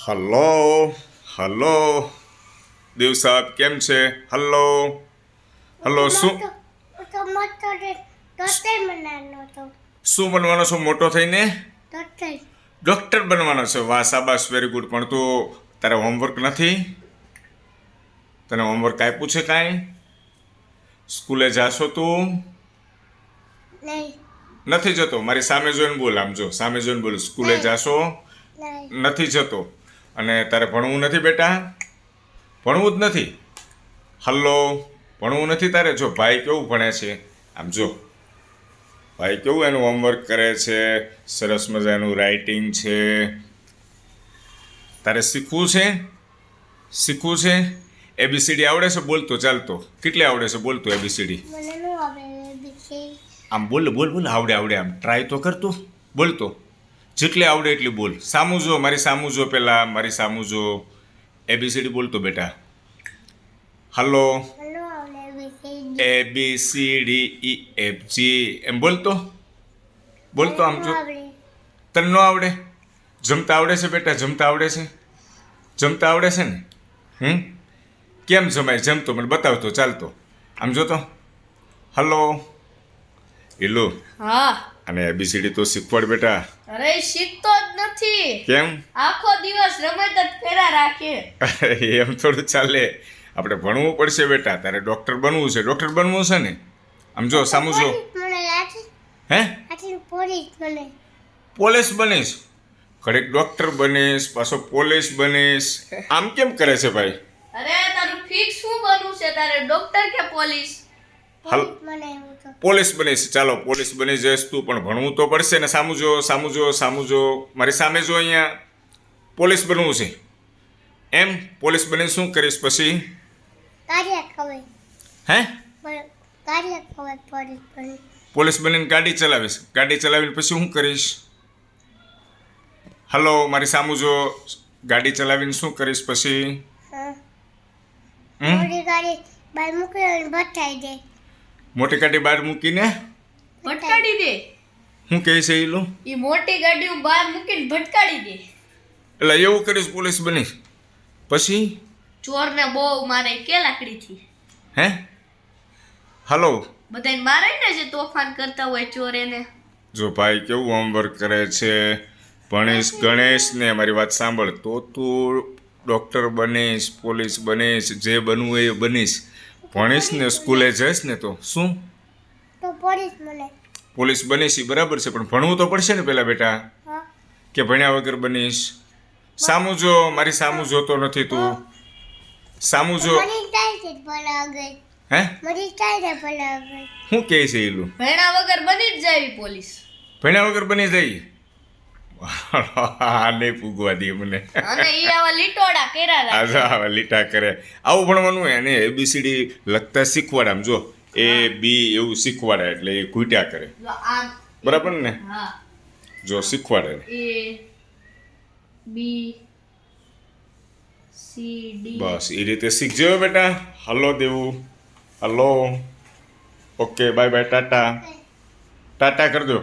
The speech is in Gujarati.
હલો હલો દેવ સાહેબ કેમ છે? હલો હલો શું બનવાનો છો મોટો થઈને? ડૉક્ટર બનવાનો છે. વાહ શાબાશ, વેરી ગુડ. પણ તું તારે હોમવર્ક નથી? તને હોમવર્ક આપ્યું છે કાંઈ? સ્કૂલે જાશો તું? નથી જતો? મારી સામે જોઈને બોલ. આમ જો, સામે જોઈને બોલ. સ્કૂલે જાશો? નથી જતો. અને તારે ભણવું નથી બેટા? ભણવું જ નથી? હલો, ભણવું નથી તારે? જો ભાઈ કેવું ભણે છે, આમ જો ભાઈ કેવું એનું હોમવર્ક કરે છે, સરસ મજાનું રાઇટિંગ છે. તારે શીખવું છે? શીખવું છે? એબીસીડી આવડે છે બોલતો? ચાલતો કેટલી આવડે છે બોલતો એબીસીડી? આમ બોલ બોલ બોલ. આવડે આવડે. આમ ટ્રાય તો કરતું બોલતો. જેટલી આવડે એટલી બોલ. સામું જો, મારી સામું જો, પહેલાં મારી સામું જો. એબીસીડી બોલતો બેટા. હલો, ABCDEFG એમ બોલતો બોલતો. આમ જો. તને ન આવડે? જમતા આવડે છે બેટા? જમતા આવડે છે? જમતા આવડે છે ને? કેમ જમાય? જમતો મને બતાવતો ચાલતો. આમ જોતો. હલો ઈલુ. હા. અને એબીસીડી તો શીખવાડ બેટા. અરે શીખતો જ નથી. કેમ? આખો દિવસ રમત જ ફેરા રાખે. એમ થોડું ચાલે. આપણે ભણવું પડશે બેટા. તારે ડૉક્ટર બનવું છે. ડૉક્ટર બનવું છે ને? આમ જો, સામું જો. હે? પોલીસ બનીશ? ઘડીક ડૉક્ટર બનીશ, પાછો પોલીસ બનીશ. આમ કેમ કરે છે ભાઈ? અરે તારું ફિક્સ શું બનવું છે તારે, ડોક્ટર કે પોલીસ? પોલીસ બનીશ. ચાલો પોલીસ બની જઈશ તું, પણ ભણવું તો પડશે ને. સામું જો, સામું જો, સામું જો. મારી સામે જો. અહીંયા પોલીસ બનવું છે એમ? પોલીસ બની શું કરીશ પછી? હે? પોલીસ બનીને ગાડી ચલાવીશ. ગાડી ચલાવીને પછી શું કરીશ? હલો, મારી સામું જો. ગાડી ચલાવીને શું કરીશ પછી? મોટી ગાડી બહાર મૂકીને ભટકાડી દે. શું કહે છે ઈલું? ઈ મોટી ગાડીઓ બહાર મૂકીને ભટકાડી દે. એટલે એવું કરીશ પોલીસ બની પછી? ચોરને બહુ મારે કે લાકડીથી. હે? હલો, બધાને મારે ને જે તોફાન કરતા હોય ચોર એને. જો ભાઈ કેવું હોમવર્ક કરે છે. ભણીશ ગણેશ ને મારી વાત સાંભળ તો તું ડૉક્ટર બનીશ, પોલીસ બનીશ, જે બનવું એ બનીશ. ભણીશ ને સ્કૂલે જઈશ ને તો શું? પોલીસ બનીશ ઈ બરાબર છે, પણ ભણવું તો પડશે ને પહેલાં બેટા. કે ભણ્યા વગર બનીશ? સામું જો, મારી સામું જોતો નથી તું. સામું જો. હે? શું કહે છે ઈલું? ભણ્યા વગર બની જ જાય પોલીસ. ભણ્યા વગર બની જાય? નહીં પૂગવા દે મને. અને ઈ આવા લીટોડા કર્યા રાખે. આવા લીટા કરે. આવું ભણવાનું એને એબીસીડી લખતા શીખવાડે. આમ જો, A B એવું શીખવાડે એટલે એ ઘૂંટ્યા કરે. આમ બરાબર ને? હા. જો શીખવાડે. A B C D. બસ એ રીતે શીખજો બેટા. હલો દેવું. Hello. Okay bye bye. Tata Tata કરજો.